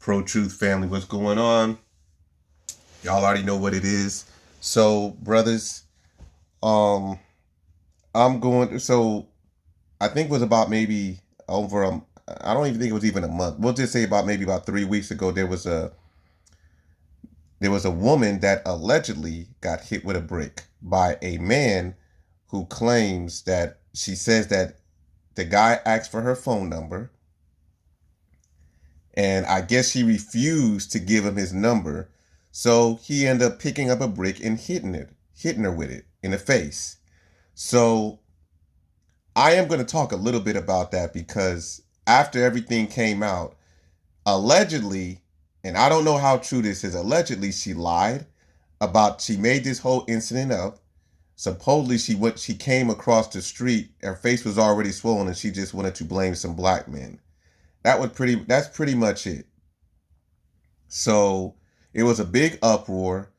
Pro Truth family, what's going on? Y'all already know what it is. So, brothers, um, I'm going to, so I think it was about maybe over I don't even think it was even a month. We'll just say about maybe about 3 weeks ago, there was a woman that allegedly got hit with a brick by a man who claims that she says that the guy asked for her phone number, and I guess he refused to give him his number. So he ended up picking up a brick and hitting her with it in the face. So I am going to talk a little bit about that because after everything came out, allegedly, and I don't know how true this is, allegedly she lied about she made this whole incident up. Supposedly she came across the street, her face was already swollen, and she just wanted to blame some black men. That's pretty much it. So it was a big uproar.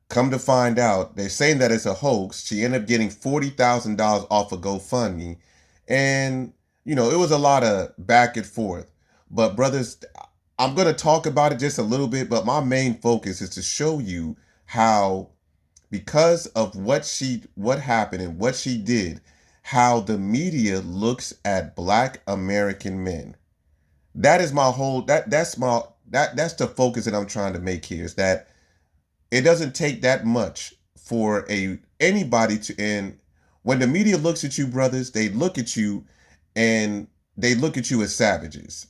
Come to find out, they're saying that it's a hoax. She ended up getting $40,000 off of GoFundMe. And, it was a lot of back and forth. But, brothers, I'm going to talk about it just a little bit. But my main focus is to show you how, because of what happened and what she did, how the media looks at black American men. That is my whole, that's the focus that I'm trying to make here, is that it doesn't take that much for anybody to, and when the media looks at you, brothers, they look at you and they look at you as savages,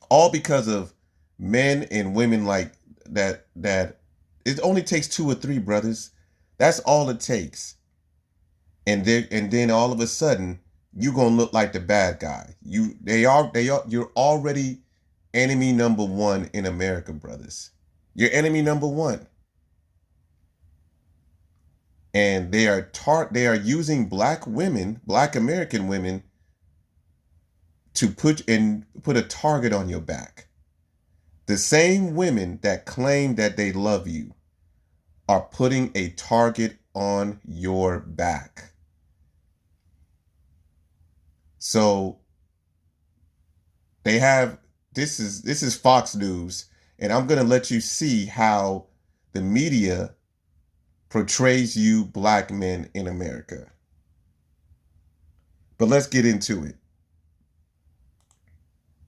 all because of men and women like that it only takes two or three, brothers. That's all it takes. And then all of a sudden you're gonna look like the bad guy. You're already enemy number one in America, brothers. You're enemy number one. And they are using black women, black American women, to put a target on your back. The same women that claim that they love you are putting a target on your back. So they have this is Fox News, and I'm going to let you see how the media portrays you black men in America. But let's get into it.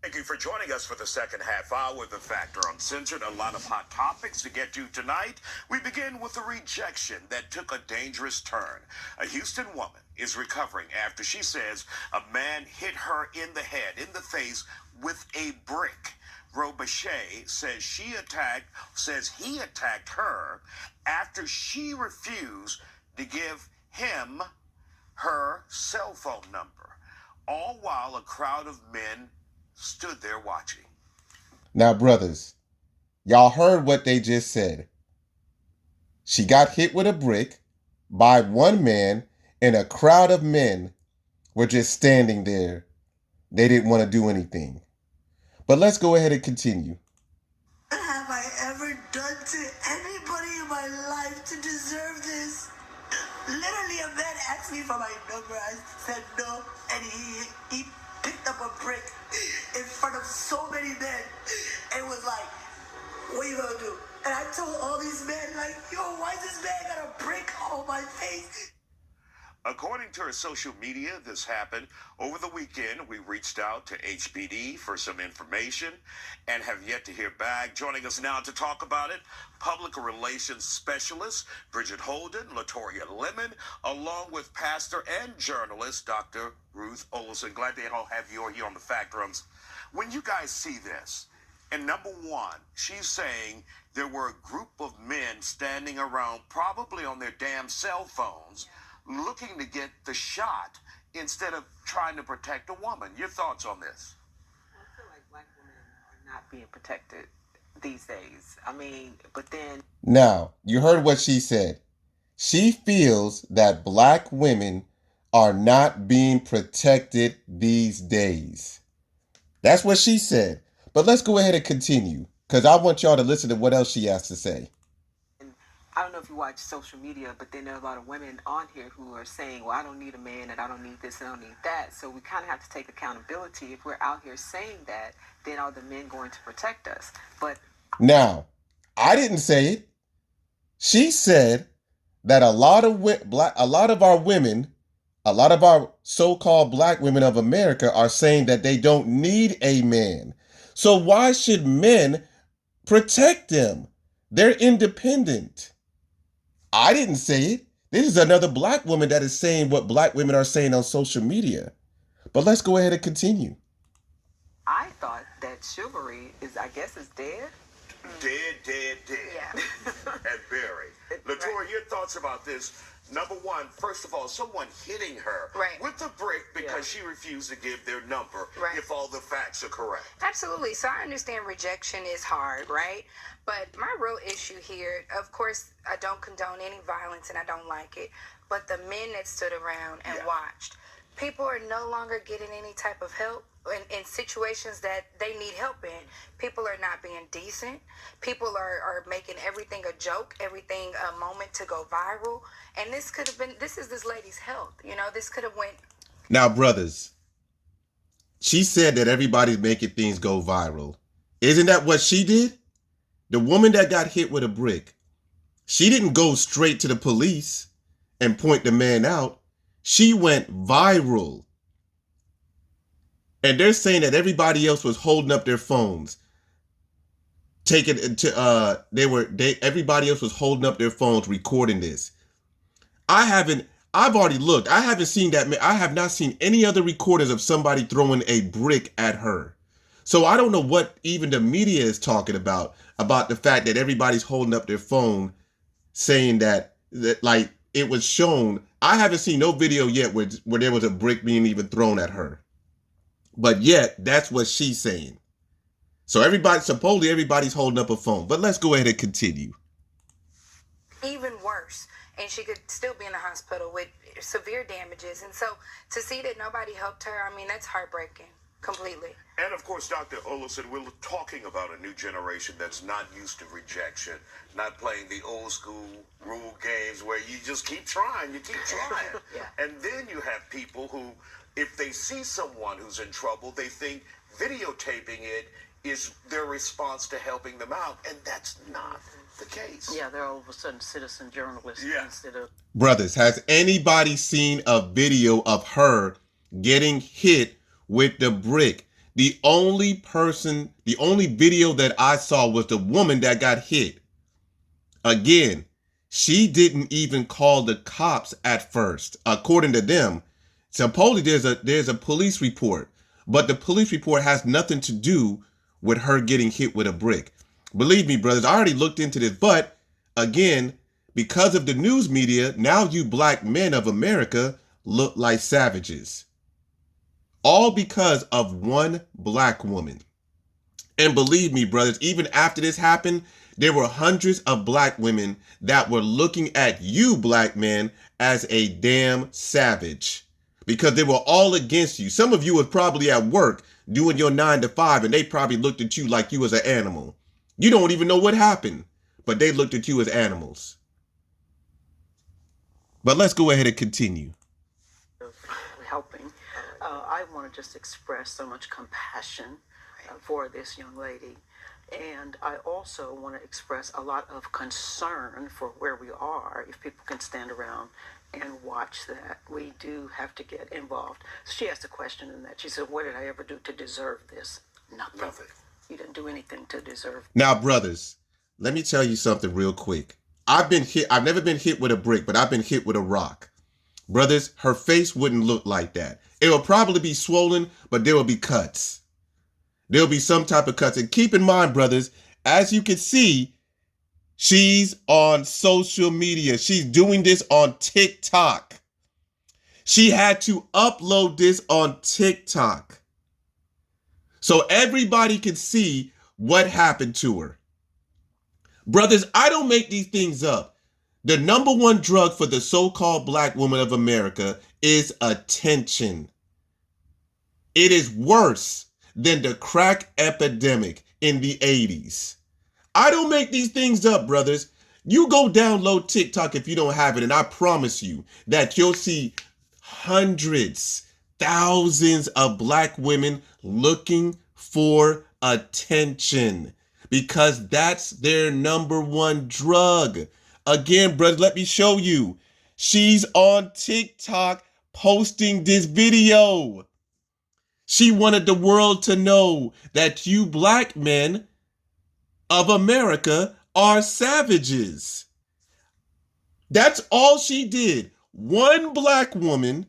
Thank you for joining us for the second half hour of The Factor Uncensored. A lot of hot topics to get to tonight. We begin with a rejection that took a dangerous turn. A Houston woman is recovering after she says a man hit her in the head, in the face, with a brick. Robiche says he attacked her after she refused to give him her cell phone number, all while a crowd of men stood there watching. Now, brothers, y'all heard what they just said. She got hit with a brick by one man, and a crowd of men were just standing there. They didn't want to do anything. But let's go ahead and continue. What have I ever done to anybody in my life to deserve this? Literally, a man asked me for my number. I said no, and he picked up a brick in front of so many men and was like, "What you gonna do?" And I told all these men, like, "Yo, why this man got a brick on my face?" According to her social media, this happened over the weekend. We reached out to HPD for some information and have yet to hear back. Joining us now to talk about it, public relations specialist Bridget Holden, Latoya Lemon, along with pastor and journalist Dr. Ruth Olson. Glad they all have you all here on the Fact Rooms. When you guys see this, and number one, she's saying there were a group of men standing around, probably on their damn cell phones, looking to get the shot instead of trying to protect a woman. Your thoughts on this? I feel like black women are not being protected these days. I mean, but then. Now, you heard what she said. She feels that black women are not being protected these days. That's what she said. But let's go ahead and continue, because I want y'all to listen to what else she has to say. I don't know if you watch social media, but then there are a lot of women on here who are saying, well, I don't need a man and I don't need this and I don't need that. So we kind of have to take accountability. If we're out here saying that, then are the men going to protect us? But Now, I didn't say it. She said that a lot of our women, a lot of our so-called black women of America are saying that they don't need a man. So why should men protect them? They're independent. I didn't say it. This is another black woman that is saying what black women are saying on social media. But let's go ahead and continue. I thought that chivalry is, I guess, is dead. Dead. Yeah. And buried. Latoya, your thoughts about this? Number one, first of all, someone hitting her Right. with a brick because she refused to give their number Right. if all the facts are correct. Absolutely. So I understand rejection is hard, right? But my real issue here, of course, I don't condone any violence and I don't like it. But the men that stood around and watched, people are no longer getting any type of help in situations that they need help in. People are not being decent. People are making everything a joke, everything a moment to go viral. And this could have been, this is this lady's health. You know, this could have went. Now, brothers, she said that everybody's making things go viral. Isn't that what she did? The woman that got hit with a brick, she didn't go straight to the police and point the man out. She went viral. And they're saying that everybody else was holding up their phones. Everybody else was holding up their phones recording this. I've already looked. I haven't seen that. I have not seen any other recordings of somebody throwing a brick at her. So I don't know what even the media is talking about the fact that everybody's holding up their phone saying that like it was shown. I haven't seen no video yet where there was a brick being even thrown at her. But yet, that's what she's saying. So supposedly everybody's holding up a phone. But let's go ahead and continue. Even worse, and she could still be in the hospital with severe damages. And so to see that nobody helped her, I mean, that's heartbreaking completely. And of course, Dr. Olison, we're talking about a new generation that's not used to rejection, not playing the old school rule games where you just keep trying, Yeah. And then you have people who, if they see someone who's in trouble, they think videotaping it is their response to helping them out, and that's not the case. Yeah, they're all of a sudden citizen journalists instead of... Brothers, has anybody seen a video of her getting hit with the brick? The only video that I saw was the woman that got hit. Again, she didn't even call the cops at first, according to them. Supposedly there's a police report, but the police report has nothing to do with her getting hit with a brick. Believe me, brothers, I already looked into this, but again, because of the news media, now you black men of America look like savages. All because of one black woman. And believe me, brothers, even after this happened, there were hundreds of black women that were looking at you black men as a damn savage. Because they were all against you. Some of you were probably at work doing your 9 to 5 and they probably looked at you like you was an animal. You don't even know what happened, but they looked at you as animals. But let's go ahead and continue. helping. I want to just express so much compassion for this young lady. And I also want to express a lot of concern for where we are if people can stand around and watch that. We do have to get involved. She asked a question in that. She said, what did I ever do to deserve this? Nothing. You didn't do anything to deserve. Now, brothers, let me tell you something real quick. I've never been hit with a brick, but I've been hit with a rock. Brothers, her face wouldn't look like that. It will probably be swollen, but there will be cuts. There'll be some type of cuts. And keep in mind, brothers, as you can see, she's on social media. She's doing this on TikTok. She had to upload this on TikTok so everybody can see what happened to her. Brothers, I don't make these things up. The number one drug for the so-called black woman of America is attention. It is worse than the crack epidemic in the 80s. I don't make these things up, brothers. You go download TikTok if you don't have it, and I promise you that you'll see hundreds, thousands of black women looking for attention because that's their number one drug. Again, brother, let me show you. She's on TikTok posting this video. She wanted the world to know that you black men of America are savages. That's all she did. One black woman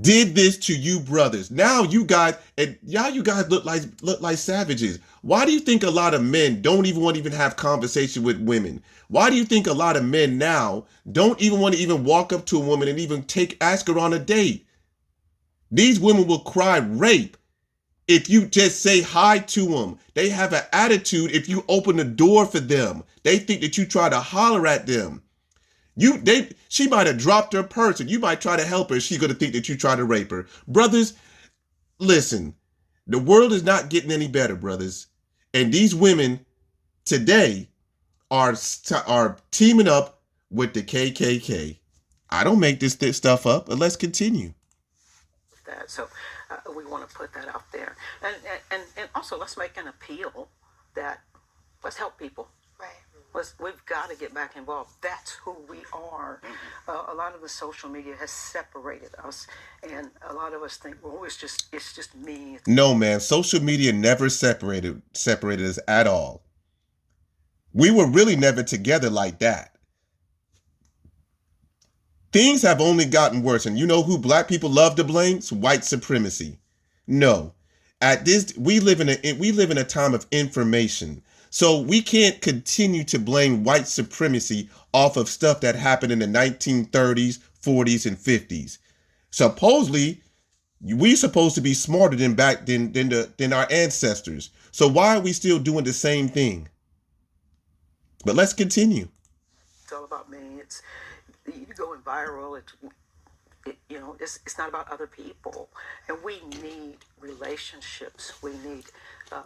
did this to you brothers. Now you guys look like savages. Why do you think a lot of men don't even want to even have conversation with women? Why do you think a lot of men now don't even want to even walk up to a woman and even ask her on a date? These women will cry rape if you just say hi to them. They have an attitude if you open the door for them. They think that you try to holler at them. She might have dropped her purse and you might try to help her. She's going to think that you try to rape her. Brothers, listen, the world is not getting any better, brothers. And these women today are teaming up with the KKK. I don't make this stuff up, but let's continue. So we want to put that out there. And also let's make an appeal that let's help people. Right. We've got to get back involved. That's who we are. A lot of the social media has separated us, and a lot of us think, well, it's just me. No, man. Social media never separated us at all. We were really never together like that. Things have only gotten worse, and you know who black people love to blame? It's white supremacy. No, we live in a time of information. So we can't continue to blame white supremacy off of stuff that happened in the 1930s, 40s, and 50s. Supposedly, we're supposed to be smarter than our ancestors. So why are we still doing the same thing? But let's continue. It's all about me. It's you going viral. It's not about other people, and we need relationships. We need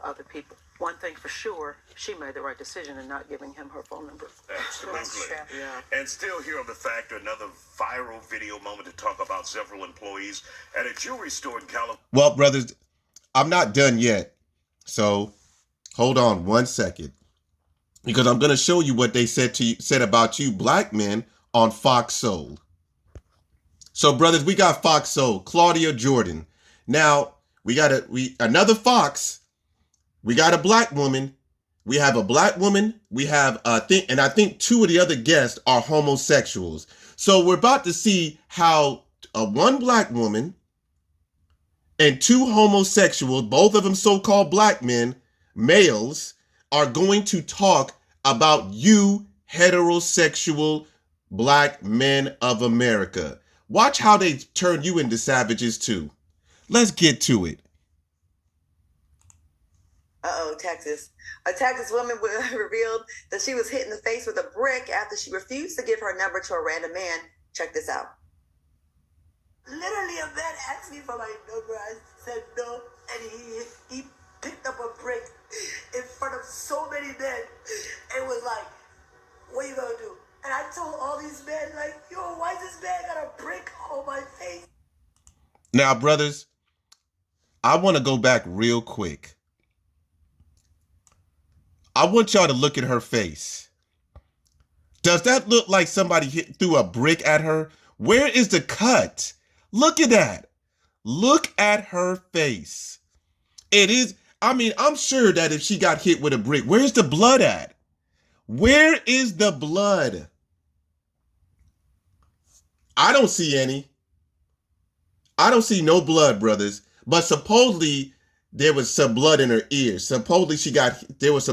other people. One thing for sure, she made the right decision in not giving him her phone number. Absolutely. Yeah. And still here on The Factor, another viral video moment to talk about several employees at a jewelry store in California. Well, brothers, I'm not done yet. So hold on one second, because I'm going to show you what they said about you black men on Fox Soul. So, brothers, we got Fox Soul, Claudia Jordan. Now, we got another Fox. We got a black woman. We have a black woman. We have, I think two of the other guests are homosexuals. So we're about to see how one black woman and two homosexuals, both of them so-called black men, males, are going to talk about you heterosexual black men of America. Watch how they turn you into savages too. Let's get to it. Texas. A Texas woman revealed that she was hit in the face with a brick after she refused to give her number to a random man. Check this out. Literally, a man asked me for my number. I said no, and he picked up a brick in front of so many men. It was like, what you gonna do? And I told all these men, like, yo, why this man got a brick on my face? Now, brothers, I want to go back real quick. I want y'all to look at her face. Does that look like somebody threw a brick at her? Where is the cut? Look at that. Look at her face. It is, I'm sure that if she got hit with a brick, where's the blood at? Where is the blood? I don't see any. I don't see no blood, brothers. But supposedly there was some blood in her ears. Supposedly there was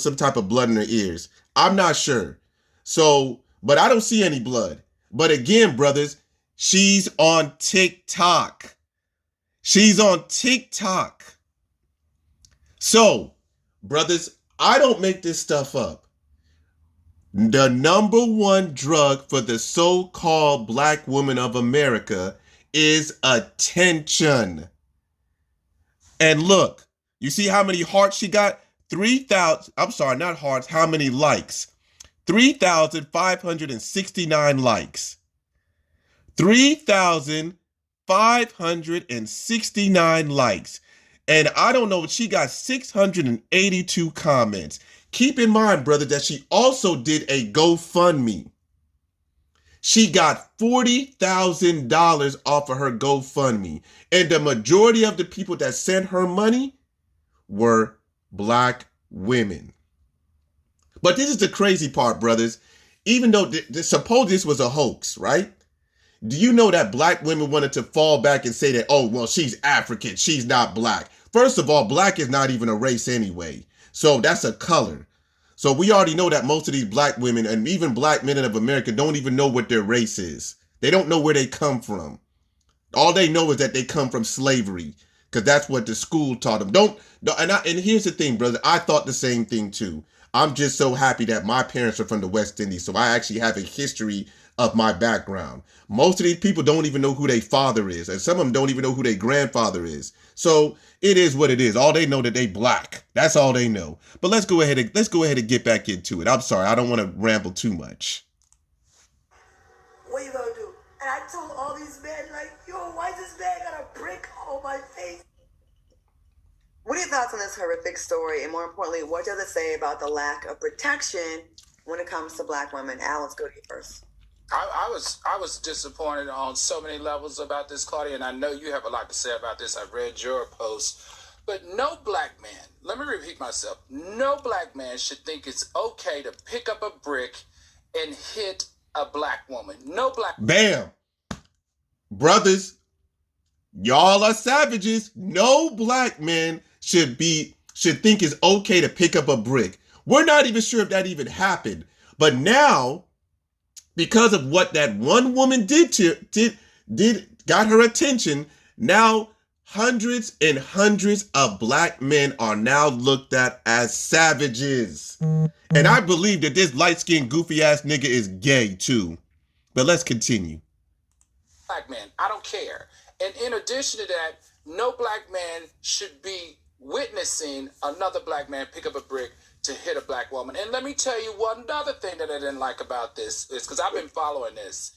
some type of blood in her ears. I'm not sure. So, but I don't see any blood. But again, brothers, she's on TikTok. She's on TikTok. So, brothers, I don't make this stuff up. The number one drug for the so-called black woman of America is attention. And look, you see how many hearts she got? 3,000, I'm sorry, not hearts, how many likes? 3,569 likes. 3,569 likes. And I don't know, she got 682 comments. Keep in mind, brother, that she also did a GoFundMe. She got $40,000 off of her GoFundMe. And the majority of the people that sent her money were Black women. But this is the crazy part, brothers. Even though suppose this was a hoax, right? Do you know that Black women wanted to fall back and say that, oh, well, she's African, she's not Black? First of all, Black is not even a race anyway. So that's a color. So we already know that most of these Black women and even Black men of America don't even know what their race is. They don't know where they come from. All they know is that they come from slavery, because that's what the school taught them. And here's the thing, brother. I thought the same thing too. I'm just so happy that my parents are from the West Indies, so I actually have a history of my background. Most of these people don't even know who their father is, and some of them don't even know who their grandfather is. So it is what it is. All they know that they Black. That's all they know. But let's go ahead and get back into it. I'm sorry, I don't want to ramble too much. What you gonna do? And I told all these men, like, yo, why this man got a brick on my face? What are your thoughts on this horrific story? And more importantly, what does it say about the lack of protection when it comes to Black women? Al, let's go to you first. I was disappointed on so many levels about this, Claudia, and I know you have a lot to say about this. I've read your post. But no Black man, let me repeat myself, no Black man should think it's okay to pick up a brick and hit a Black woman. No Black. Bam. Brothers, y'all are savages. No Black man should think it's okay to pick up a brick. We're not even sure if that even happened. But now, because of what that one woman got her attention, now hundreds and hundreds of Black men are now looked at as savages. And I believe that this light-skinned goofy ass nigga is gay too. But let's continue. Black man, I don't care. And in addition to that, no Black man should be witnessing another Black man pick up a brick to hit a Black woman. And let me tell you one other thing that I didn't like about this is, because I've been following this,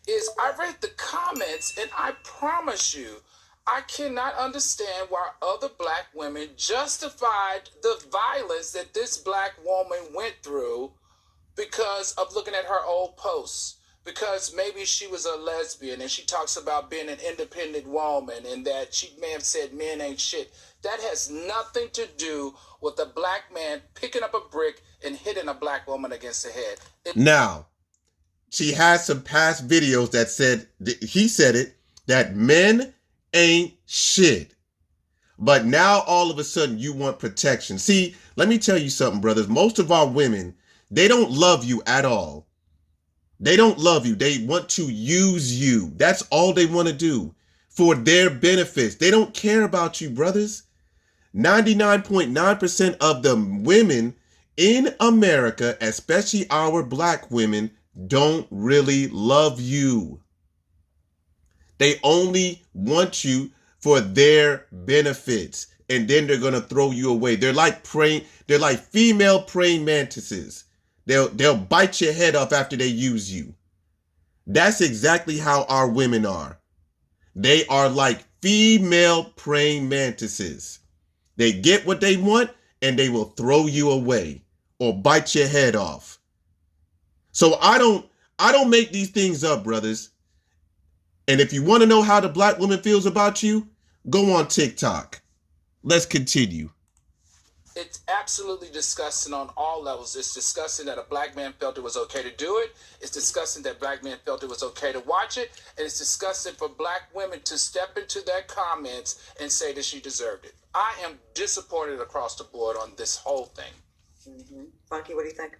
is I read the comments, and I promise you, I cannot understand why other Black women justified the violence that this Black woman went through because of looking at her old posts. Because maybe she was a lesbian and she talks about being an independent woman and that she may have said men ain't shit. That has nothing to do with a Black man picking up a brick and hitting a Black woman against the head. Now, she has some past videos that said, he said it, that men ain't shit. But now all of a sudden you want protection. See, let me tell you something, brothers. Most of our women, they don't love you at all. They don't love you. They want to use you. That's all they want to do for their benefits. They don't care about you, brothers. 99.9% of the women in America, especially our Black women, don't really love you. They only want you for their benefits, and then they're going to throw you away. They're like female praying mantises. They'll bite your head off after they use you. That's exactly how our women are. They are like female praying mantises. They get what they want and they will throw you away or bite your head off. So I don't make these things up, brothers. And if you want to know how the Black woman feels about you, go on TikTok. Let's continue. It's absolutely disgusting on all levels. It's disgusting that a Black man felt it was okay to do it. It's disgusting that Black men felt it was okay to watch it. And it's disgusting for Black women to step into their comments and say that she deserved it. I am disappointed across the board on this whole thing. Mm-hmm. Funky, what do you think?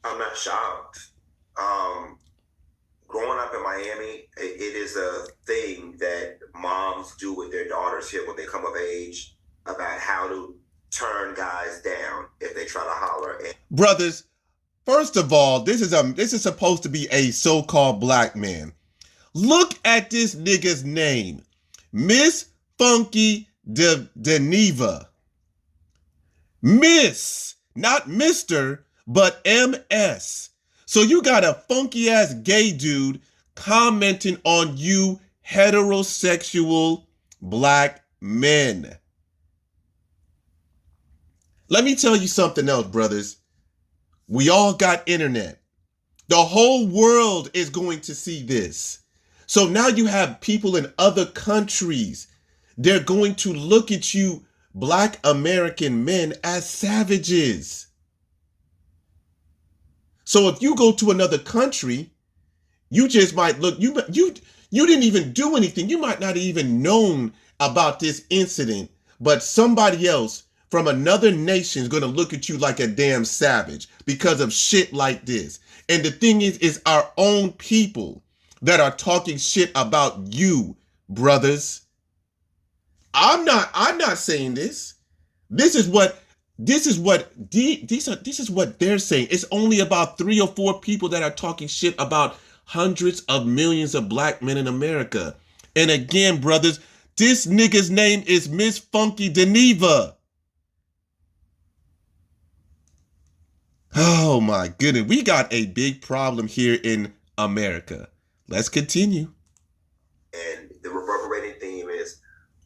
I'm not shocked. Growing up in Miami, it is a thing that moms do with their daughters here when they come of age, about how to turn guys down if they try to holler. Brothers, first of all, this is supposed to be a so-called Black man. Look at this nigga's name. Miss Funky Dineva. Miss, not Mr., but MS. So you got a funky ass gay dude commenting on you heterosexual black men. Let me tell you something else, brothers. We all got internet. The whole world is going to see this. So now you have people in other countries. They're going to look at you, black American men, as savages. So if you go to another country, you just might look, you didn't even do anything. You might not even known about this incident, but somebody else from another nation is going to look at you like a damn savage because of shit like this. And the thing is our own people that are talking shit about you, brothers. I'm not saying this. This is what they're saying. It's only about 3 or 4 people that are talking shit about hundreds of millions of black men in America. And again, brothers, this nigga's name is Miss Funky Geneva. Oh my goodness, we got a big problem here in America. Let's continue. And the reverberating theme is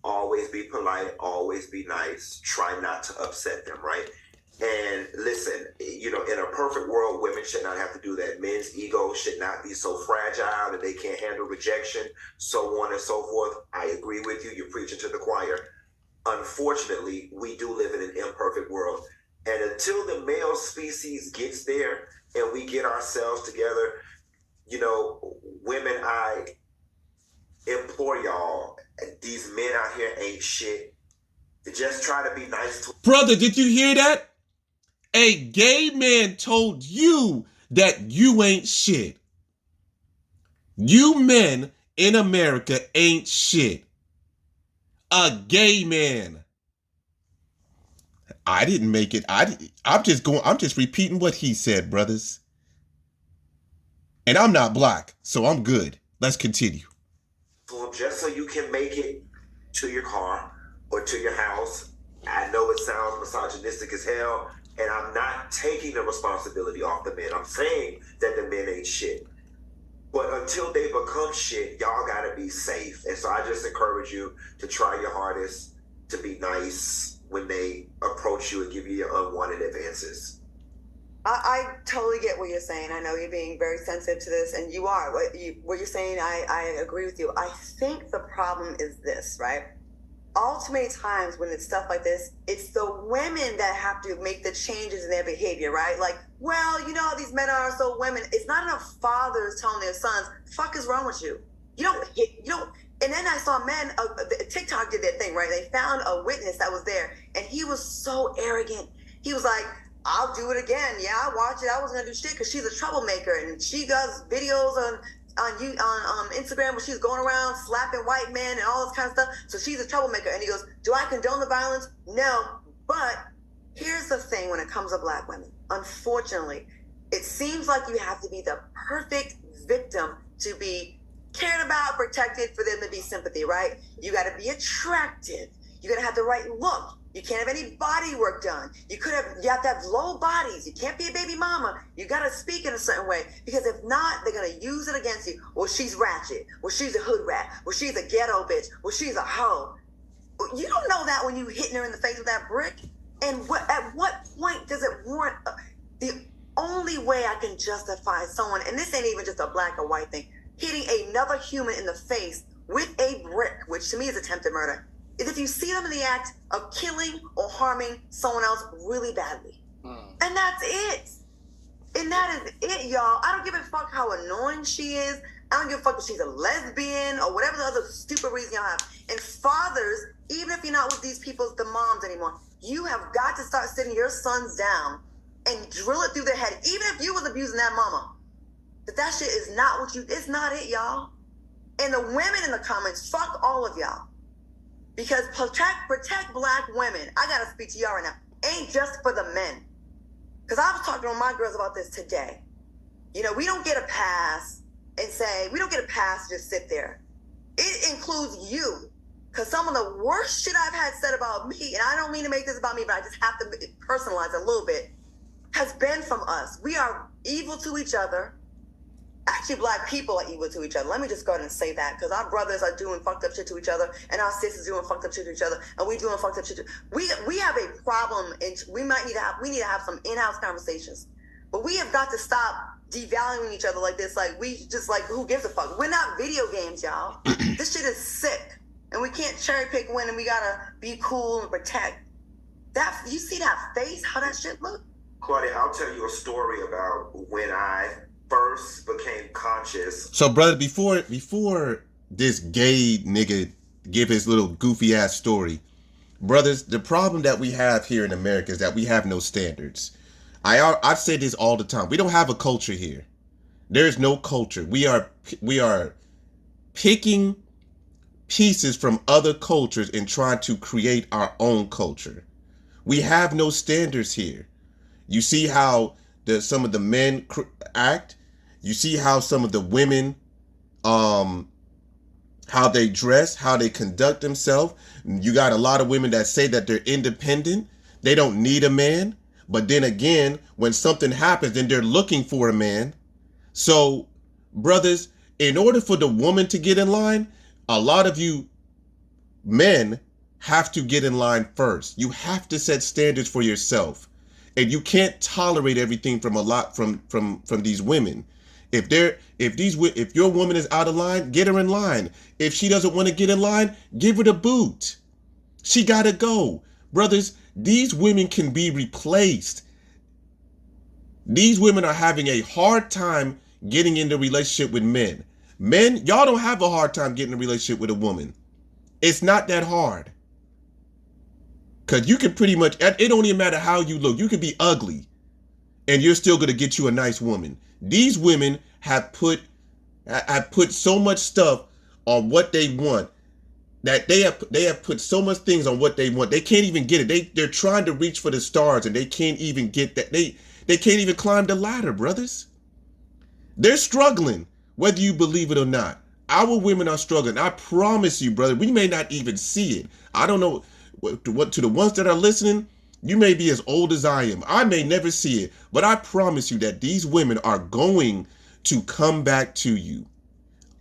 always be polite, always be nice, try not to upset them, right? And listen, in a perfect world, women should not have to do that. Men's ego should not be so fragile that they can't handle rejection, so on and so forth. I agree with you. You're preaching to the choir. Unfortunately, we do live in an imperfect world. And until the male species gets there and we get ourselves together, women, I implore y'all, these men out here ain't shit. To just try to be nice to. Brother, did you hear that? A gay man told you that you ain't shit. You men in America ain't shit. A gay man. I didn't make it. I'm just repeating what he said, brothers. And I'm not black, so I'm good. Let's continue. Just so you can make it to your car or to your house. I know it sounds misogynistic as hell, and I'm not taking the responsibility off the men. I'm saying that the men ain't shit. But until they become shit, y'all gotta be safe. And so I just encourage you to try your hardest to be nice when they approach you and give you your unwanted advances. I totally get what you're saying. I know you're being very sensitive to this, and you are. What you're saying, I agree with you. I think the problem is this, right? All too many times when it's stuff like this, it's the women that have to make the changes in their behavior, right? Like, well, these men are so women. It's not enough fathers telling their sons, "Fuck is wrong with you?" You don't. And then I saw men, TikTok did that thing, right? They found a witness that was there, and he was so arrogant. He was like, "I'll do it again. Yeah, I watch it. I wasn't gonna do shit because she's a troublemaker, and she does videos on Instagram where she's going around slapping white men and all this kind of stuff. So she's a troublemaker." And he goes, "Do I condone the violence? No. But here's the thing when it comes to black women. Unfortunately, it seems like you have to be the perfect victim to be cared about, protected, for them to be sympathy, right? You got to be attractive. You got to have the right look. You can't have any body work done. You have to have low bodies. You can't be a baby mama. You got to speak in a certain way, because if not, they're going to use it against you. Well, she's ratchet. Well, she's a hood rat. Well, she's a ghetto bitch. Well, she's a hoe. You don't know that when you hitting her in the face with that brick. And at what point does it warrant? The only way I can justify someone, and this ain't even just a black or white thing, hitting another human in the face with a brick, which to me is attempted murder, is if you see them in the act of killing or harming someone else really badly. And that's it. And that is it, y'all. I don't give a fuck how annoying she is. I don't give a fuck if she's a lesbian or whatever the other stupid reason y'all have. And fathers, even if you're not with these people, the moms anymore, you have got to start sitting your sons down and drill it through their head, even if you was abusing that mama. That shit is not what it's not it, y'all. And the women in the comments, fuck all of y'all. Because protect black women, I gotta speak to y'all right now, ain't just for the men. Because I was talking to my girls about this today. We don't get a pass and say, we don't get a pass to just sit there. It includes you. Because some of the worst shit I've had said about me, and I don't mean to make this about me, but I just have to personalize it a little bit. has been from us. We are evil to each other. Actually, black people are evil to each other. Let me just go ahead and say that, because our brothers are doing fucked up shit to each other, and our sisters doing fucked up shit to each other, and we doing fucked up shit. We have a problem, and we need to have some in-house conversations. But we have got to stop devaluing each other like this. Like, we just, like, who gives a fuck? We're not video games, y'all. This shit is sick, and we can't cherry pick when, and we gotta be cool and protect. That, you see that face? How that shit look? Claudia, I'll tell you a story about when I first became conscious. So, brother, before this gay nigga give his little goofy ass story, brothers, the problem that we have here in America is that we have no standards. I've said this all the time. We don't have a culture here. There is no culture. We are picking pieces from other cultures and trying to create our own culture. We have no standards here. You see how some of the men act. You see how some of the women, how they dress, how they conduct themselves. You got a lot of women that say that they're independent. They don't need a man. But then again, when something happens, then they're looking for a man. So, brothers, in order for the woman to get in line, a lot of you men have to get in line first. You have to set standards for yourself. And you can't tolerate everything from these women. If your woman is out of line, get her in line. If she doesn't want to get in line, give her the boot. She gotta go. Brothers, these women can be replaced. These women are having a hard time getting into a relationship with men. Men, y'all don't have a hard time getting in a relationship with a woman. It's not that hard. Because you can pretty much, it don't even matter how you look. You can be ugly and you're still going to get you a nice woman. These women have put so much stuff on what they want, that they have put so much things on what they want. They can't even get it. They're trying to reach for the stars and they can't even get that. They can't even climb the ladder, brothers. They're struggling, whether you believe it or not. Our women are struggling. I promise you, brother, we may not even see it. I don't know. To the ones that are listening, you may be as old as I am. I may never see it, but I promise you that these women are going to come back to you.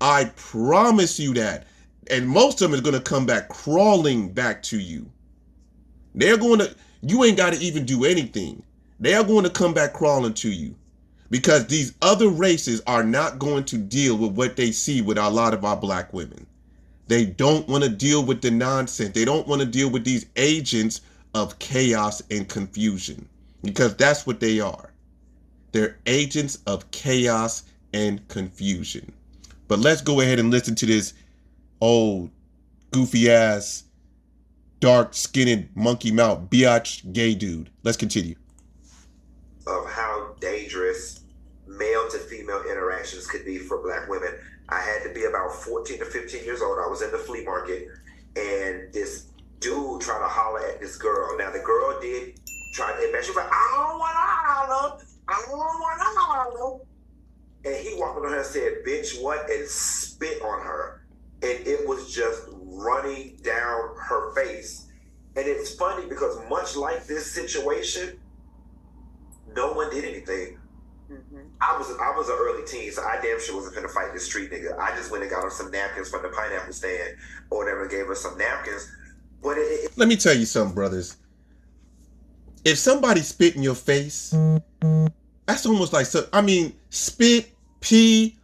I promise you that. And most of them are going to come back crawling back to you. You ain't got to even do anything. They are going to come back crawling to you, because these other races are not going to deal with what they see with a lot of our black women. They don't want to deal with the nonsense. They don't want to deal with these agents of chaos and confusion, because that's what they are. They're agents of chaos and confusion. But let's go ahead and listen to this old goofy ass, dark skinned monkey mouth biatch gay dude. Let's continue. Of how dangerous male to female interactions could be for black women. I had to be about 14 to 15 years old. I was in the flea market, and this dude tried to holler at this girl. Now, the girl did try to, and she was like, I don't want to holler. I don't want to holler. And he walked up to her and said, bitch, what? And spit on her. And it was just running down her face. And it's funny because much like this situation, no one did anything. Mm-hmm. I was an early teen, so I damn sure wasn't finna fight this street nigga. I just went and got her some napkins from the pineapple stand or whatever, and gave her some napkins. But let me tell you something, brothers. If somebody spit in your face, that's almost like, spit, pee,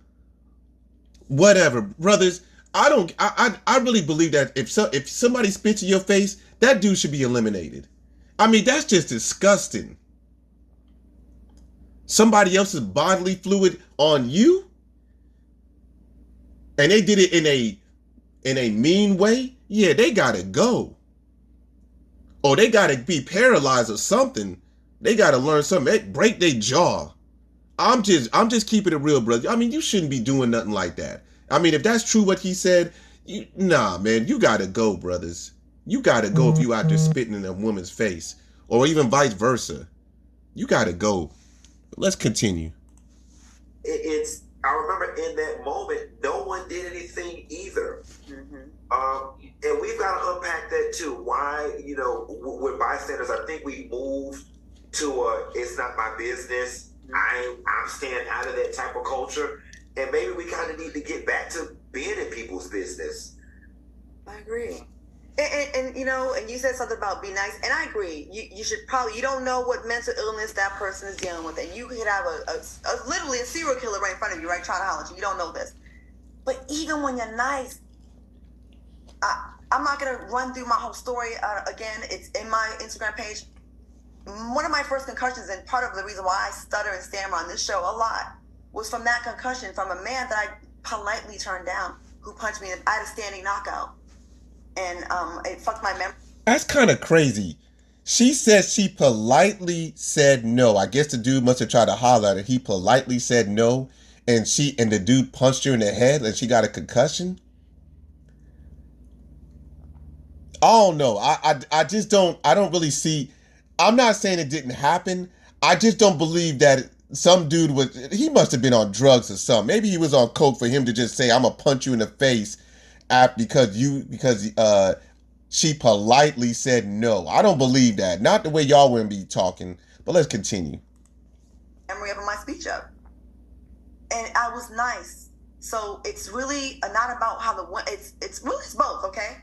whatever, brothers. I really believe that if somebody spits in your face, that dude should be eliminated. That's just disgusting. Somebody else's bodily fluid on you, and they did it in a mean way, yeah, they gotta go. Or they gotta be paralyzed or something. They gotta learn something. Break their jaw. I'm just keeping it real, brother. You shouldn't be doing nothing like that. If that's true what he said, nah, man, you gotta go, brothers. You gotta go if you out there spitting in a woman's face, or even vice versa. You gotta go. Let's continue. I remember in that moment, no one did anything either. Mm-hmm. And we've got to unpack that too. Why, with bystanders, I think we move to it's not my business. I'm staying out of that type of culture, and maybe we kind of need to get back to being in people's business. I agree. And you know, and you said something about be nice, and I agree. You should probably, you don't know what mental illness that person is dealing with, and you could have a literally a serial killer right in front of you, right, trying to holler at you. You don't know this, but even when you're nice, I'm not gonna run through my whole story again. It's in my Instagram page. One of my first concussions, and part of the reason why I stutter and stammer on this show a lot, was from that concussion from a man that I politely turned down, who punched me. I had a standing knockout. And it fucked my memory. That's kind of crazy. She says she politely said no. I guess the dude must have tried to holler at her. He politely said no, and the dude punched her in the head, and she got a concussion. I don't know. I just don't. I don't really see. I'm not saying it didn't happen. I just don't believe that some dude he must have been on drugs or something. Maybe he was on coke for him to just say, "I'm gonna punch you in the face." Because she politely said no. I don't believe that. Not the way y'all wouldn't be talking. But let's continue. Memory of my speech up, and I was nice. So it's really not about how it's both. Okay,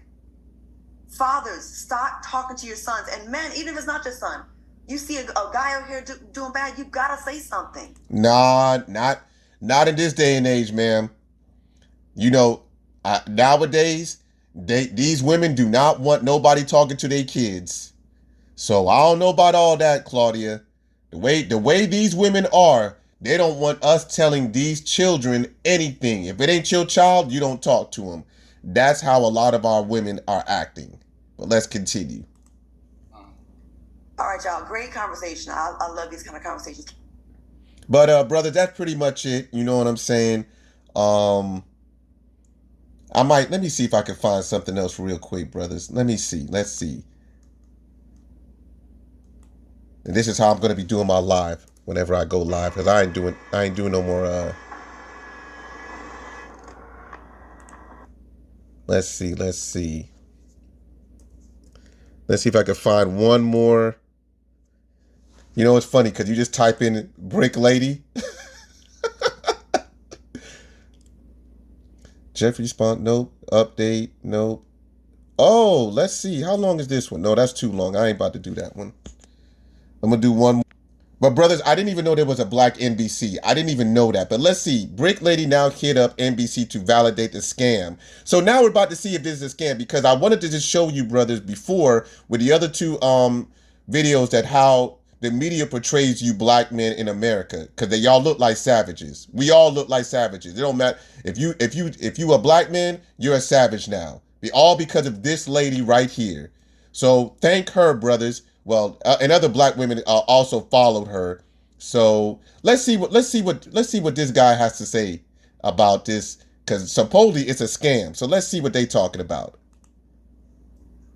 fathers, start talking to your sons, and men, even if it's not your son, you see a guy out here doing bad, you gotta say something. Nah, not in this day and age, ma'am. You know. Nowadays, these women do not want nobody talking to their kids. So I don't know about all that, Claudia. The way these women are, they don't want us telling these children anything. If it ain't your child, you don't talk to them. That's how a lot of our women are acting. But let's continue. All right, y'all. Great conversation. I love these kind of conversations. But brother, that's pretty much it. You know what I'm saying? Let me see if I can find something else real quick, brothers. Let's see. And this is how I'm going to be doing my live whenever I go live, because I ain't doing no more, let's see. Let's see if I can find one more. You know, it's funny because you just type in Brick Lady. Jeffrey Spont, nope. Update, nope. Oh, let's see. How long is this one? No, that's too long. I ain't about to do that one. I'm going to do one more. But brothers, I didn't even know there was a black NBC. I didn't even know that. But let's see. Brick Lady now hit up NBC to validate the scam. So now we're about to see if this is a scam, because I wanted to just show you, brothers, before with the other two videos, that how the media portrays you black men in America, because they all look like savages. We all look like savages. It don't matter if you a black man, you're a savage now. All because of this lady right here. So thank her, brothers. Well, and other black women also followed her. So let's see what this guy has to say about this, because supposedly it's a scam. So let's see what they talking about.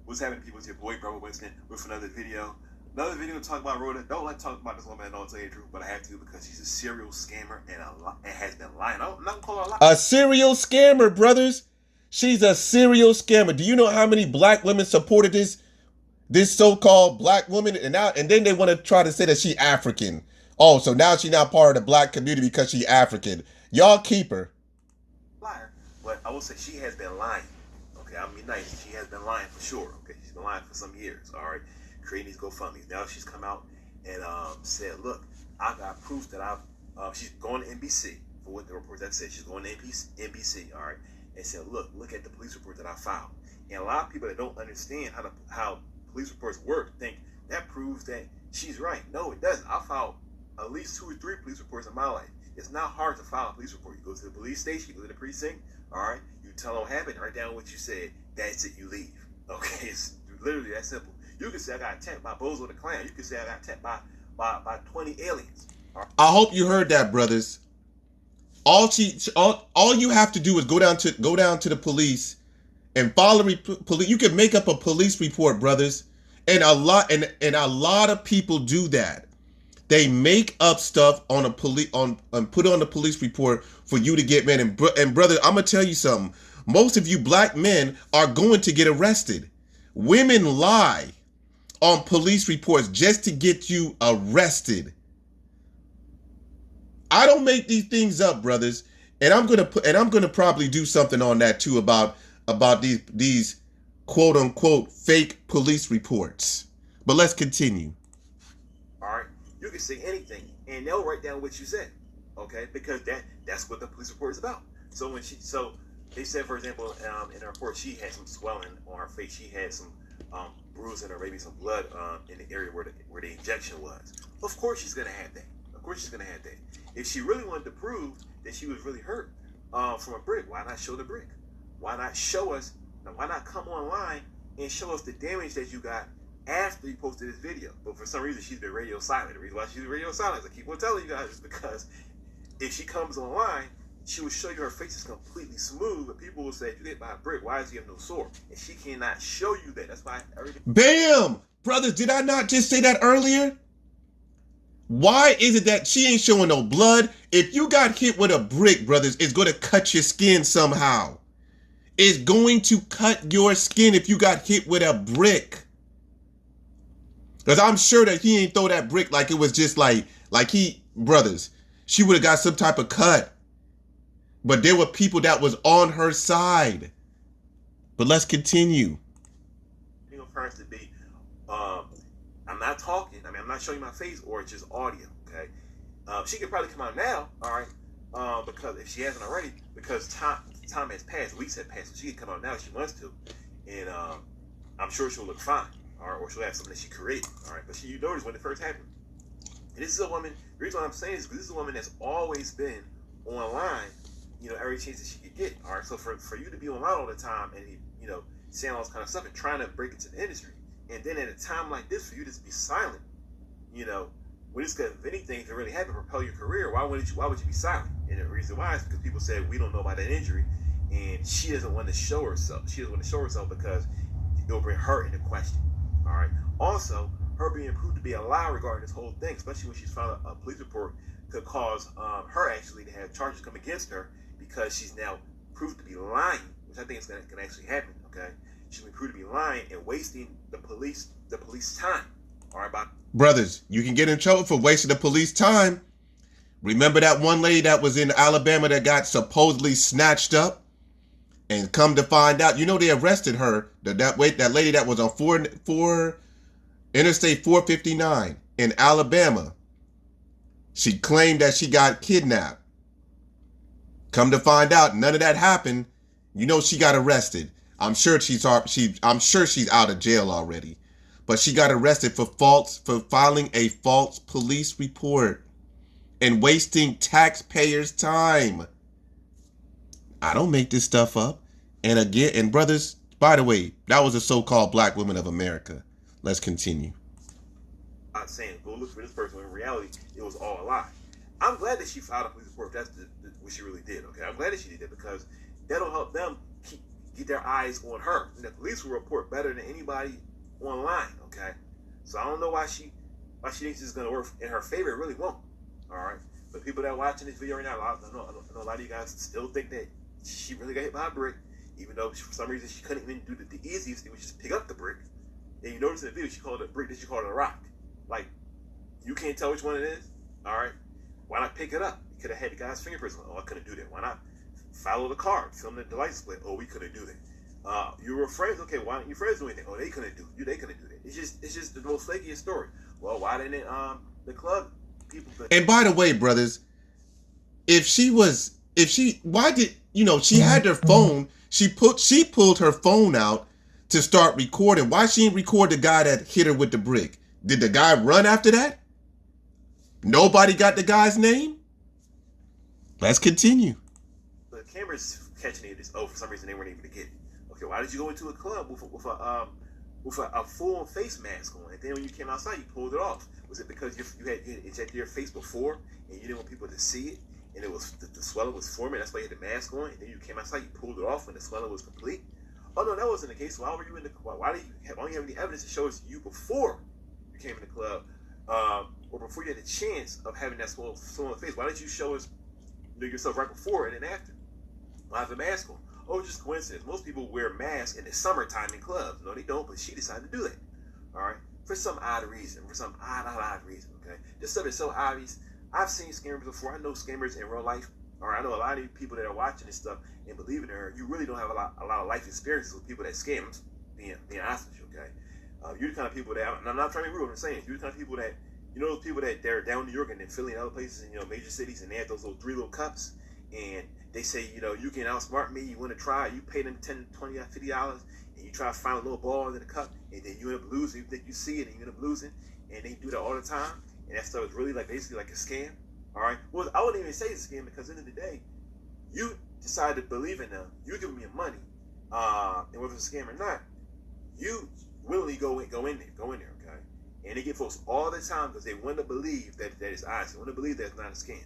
What's happening, people? It's your boy, Brother Winston, with another video. Another video to talk about Rhoda. Don't like talking about this woman, I don't tell you the truth, but I have to, because she's a serial scammer and has been lying. I'm not gonna call her a liar. A serial scammer, brothers. She's a serial scammer. Do you know how many black women supported this so-called black woman? And then they want to try to say that she African. Oh, so now she's not part of the black community because she African. Y'all keep her. Liar. But I will say she has been lying. Okay, I'll be nice. She has been lying for sure. Okay, she's been lying for some years. All right, creating these GoFundMes. Now she's come out and said, look, I got proof that she's going to NBC for what the report that said. She's going to NBC. All right, and said, look at the police report that I filed. And a lot of people that don't understand how police reports work think that proves that she's right. No, it doesn't. I filed at least 2 or 3 police reports in my life. It's not hard to file a police report. You go to the police station, you go to the precinct, all right? You tell them what happened, write down what you said. That's it, you leave. Okay, it's literally that simple. You can say I got attacked by Bozo the Clan. You can say I got attacked by 20 aliens. Right? I hope you heard that, brothers. All you have to do is go down to the police and follow police. You can make up a police report, brothers, and a lot of people do that. They make up stuff on a put it on the police report for you to get men. And brother, I'm gonna tell you something. Most of you black men are going to get arrested. Women lie. on police reports just to get you arrested. I don't make these things up, brothers. And I'm gonna probably do something on that too about these quote unquote fake police reports. But let's continue. All right, you can say anything, and they'll write down what you said, okay? Because that's what the police report is about. So they said, for example, in the report, she had some swelling on her face. She had some bruising or maybe some blood in the area where the injection was. Of course, she's gonna have that. Of course, she's gonna have that. If she really wanted to prove that she was really hurt from a brick, why not show the brick? Why not show us? Why not come online and show us the damage that you got after you posted this video? But for some reason, she's been radio silent. The reason why she's radio silent, I keep on telling you guys, is because if she comes online, she will show you her face is completely smooth, but people will say, if you get by a brick, why does he have no sore? And she cannot show you that. That's why everything. Bam! Brothers, did I not just say that earlier? Why is it that she ain't showing no blood? If you got hit with a brick, brothers, it's going to cut your skin somehow. It's going to cut your skin if you got hit with a brick. Because I'm sure that he ain't throw that brick like it was just like brothers, she would have got some type of cut. But there were people that was on her side. But let's continue. Appearance to be, I'm not talking. I mean, I'm not showing my face, or it's just audio. Okay, she could probably come out now. All right, because if she hasn't already, because time has passed, weeks have passed, so she can come out now if she wants to, and I'm sure she'll look fine. All right, or she'll have something that she created. All right, but you noticed when it first happened. And this is a woman. The reason why I'm saying is because this is a woman that's always been online. Every chance that she could get. All right, so for you to be online all the time and saying all this kind of stuff and trying to break into the industry, and then at a time like this for you to just be silent, when it's gonna, if anything can really happen, propel your career, why would you be silent? And the reason why is because people said we don't know about that injury, and she doesn't want to show herself. She doesn't want to show herself because it'll bring her into question. All right. Also, her being proved to be a lie regarding this whole thing, especially when she's filed a police report, could cause her actually to have charges come against her because she's now proved to be lying, which I think is going to actually happen. Okay, she's been proved to be lying and wasting the police time. All right, brothers, you can get in trouble for wasting the police time. Remember that one lady that was in Alabama that got supposedly snatched up, and come to find out, they arrested her. That lady that was on Interstate 459 in Alabama. She claimed that she got kidnapped. Come to find out, none of that happened. She got arrested. I'm sure she's out of jail already. But she got arrested for filing a false police report and wasting taxpayers' time. I don't make this stuff up. And brothers, by the way, that was a so-called Black woman of America. Let's continue. I'm not saying go look for this person. In reality, it was all a lie. I'm glad that she filed a police report. That's what she really did. Okay, I'm glad that she did that because that'll help them get their eyes on her. And the police will report better than anybody online. Okay, so I don't know why she thinks this is gonna work in her favor. It really won't. All right, but people that are watching this video right now, I know a lot of you guys still think that she really got hit by a brick, even though for some reason she couldn't even do the easiest thing, which is pick up the brick. And you notice in the video she called it a brick, then she called it a rock. Like, you can't tell which one it is. All right, why not pick it up? You could have had the guy's fingerprints on. Oh, I couldn't do that. Why not follow the car, film the license split? Oh, we couldn't do that. You were friends. Okay, why didn't your friends do anything? Oh, they couldn't do that. It's just the most flakiest story. Well, why didn't the club people? And by the way, brothers, she had her phone. She pulled her phone out to start recording. Why she didn't record the guy that hit her with the brick? Did the guy run after that? Nobody got the guy's name? Let's continue. The cameras catching it. For some reason they weren't able to get it. Okay, why did you go into a club with a full face mask on, and then when you came outside you pulled it off? Was it because you had injected your face before and you didn't want people to see it, and it was the swelling was forming? That's why you had the mask on, and then you came outside, you pulled it off when the swelling was complete. Oh no, that wasn't the case. Why were you in the? Why don't you have any evidence to show us you before you came in the club, or before you had the chance of having that swollen face? Why didn't you show us yourself right before and then after? Why have the mask on? Oh, just coincidence. Most people wear masks in the summertime in clubs. No, they don't. But she decided to do that. All right. for some odd reason, for some odd reason, okay? This stuff is so obvious. I've seen scammers before. I know scammers in real life, or I know a lot of people that are watching this stuff and believing in her. You really don't have a lot of life experiences with people that scam. Being honest with you, okay? You're the kind of people that, and I'm not trying to be rude, I'm saying, you're the kind of people that, you know, those people that they're down in New York and then Philly and other places, and, you know, major cities, and they have those little 3 little cups, and they say, you know, you can outsmart me, you want to try, you pay them $10, $20, $50, and you try to find a little ball in the cup, and then you end up losing. You think you see it, and you end up losing, and they do that all the time, and that stuff is really like basically like a scam. All right. Well, I wouldn't even say it's a scam, because at the end of the day, you decide to believe in them. You give me money, and whether it's a scam or not, you willingly go in there, okay? And they get folks all the time because they want to believe that it's honest. They want to believe that it's not a scam.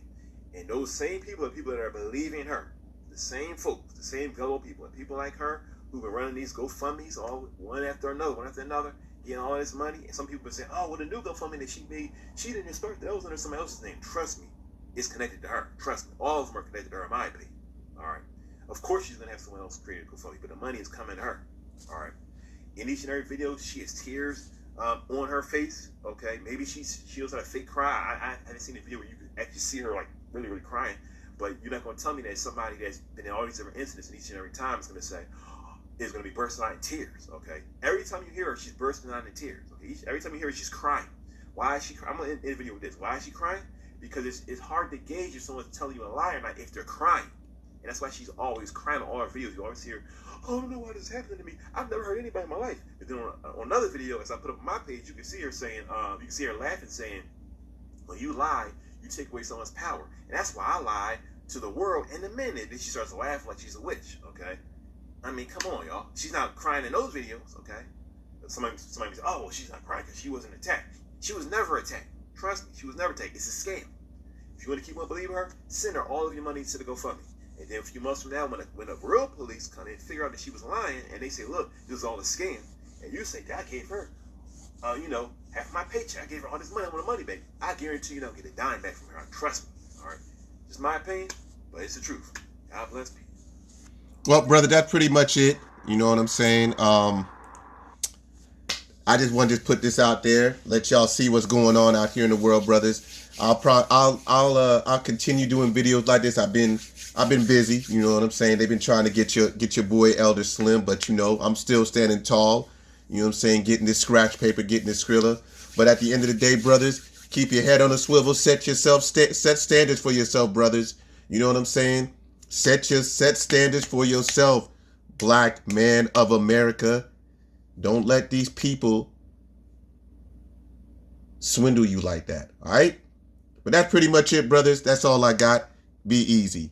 And those same people are people that are believing her. The same folks, the same gullible people, and people like her who've been running these GoFundMes all one after another, getting all this money. And some people are saying, oh, well, the new GoFundMe that she made, she didn't start that. That was under somebody else's name. Trust me, it's connected to her. Trust me. All of them are connected to her, in my opinion. All right. Of course, she's going to have someone else create a GoFundMe, but the money is coming to her. All right. In each and every video, she has tears on her face. Okay. Maybe she also had a fake cry. I haven't seen a video where you can actually see her like really, really crying. But you're not going to tell me that somebody that's been in all these different incidents, and each and every time is going to say, is going to be bursting out in tears, okay? Every time you hear her, she's bursting out in tears, okay? Every time you hear her, she's crying. Why is she crying? I'm going to end the video with this. Why is she crying? Because it's hard to gauge if someone's telling you a lie or not if they're crying. And that's why she's always crying on all her videos. You always hear, oh, I don't know why this is happening to me. I've never heard anybody in my life. But then on another video, as I put up on my page, you can see her saying, you can see her laughing, saying, when you lie, you take away someone's power. And that's why I lie to the world and the men. And then she starts laughing like she's a witch, okay? I mean, come on, y'all. She's not crying in those videos, okay? Somebody says, oh, well, she's not crying because she wasn't attacked. She was never attacked. Trust me, she was never attacked. It's a scam. If you want to keep on believing her, send her all of your money to the GoFundMe. And then a few months from now, when the real police come in and figure out that she was lying, and they say, look, this is all a scam, and you say, I gave her, half my paycheck. I gave her all this money. I want the money back. I guarantee you don't get a dime back from her. Trust me. All right? Just my opinion, but it's the truth. God bless people. Well, brother, that's pretty much it. You know what I'm saying? I just wanted to put this out there, let y'all see what's going on out here in the world, brothers. I'll continue doing videos like this. I've been busy. You know what I'm saying? They've been trying to get your boy Elder Slim, but you know I'm still standing tall. You know what I'm saying? Getting this scratch paper, getting this Skrilla. But at the end of the day, brothers, keep your head on a swivel. Set standards for yourself, brothers. You know what I'm saying? Set standards for yourself, black man of America. Don't let these people swindle you like that, all right? But that's pretty much it, brothers. That's all I got. Be easy.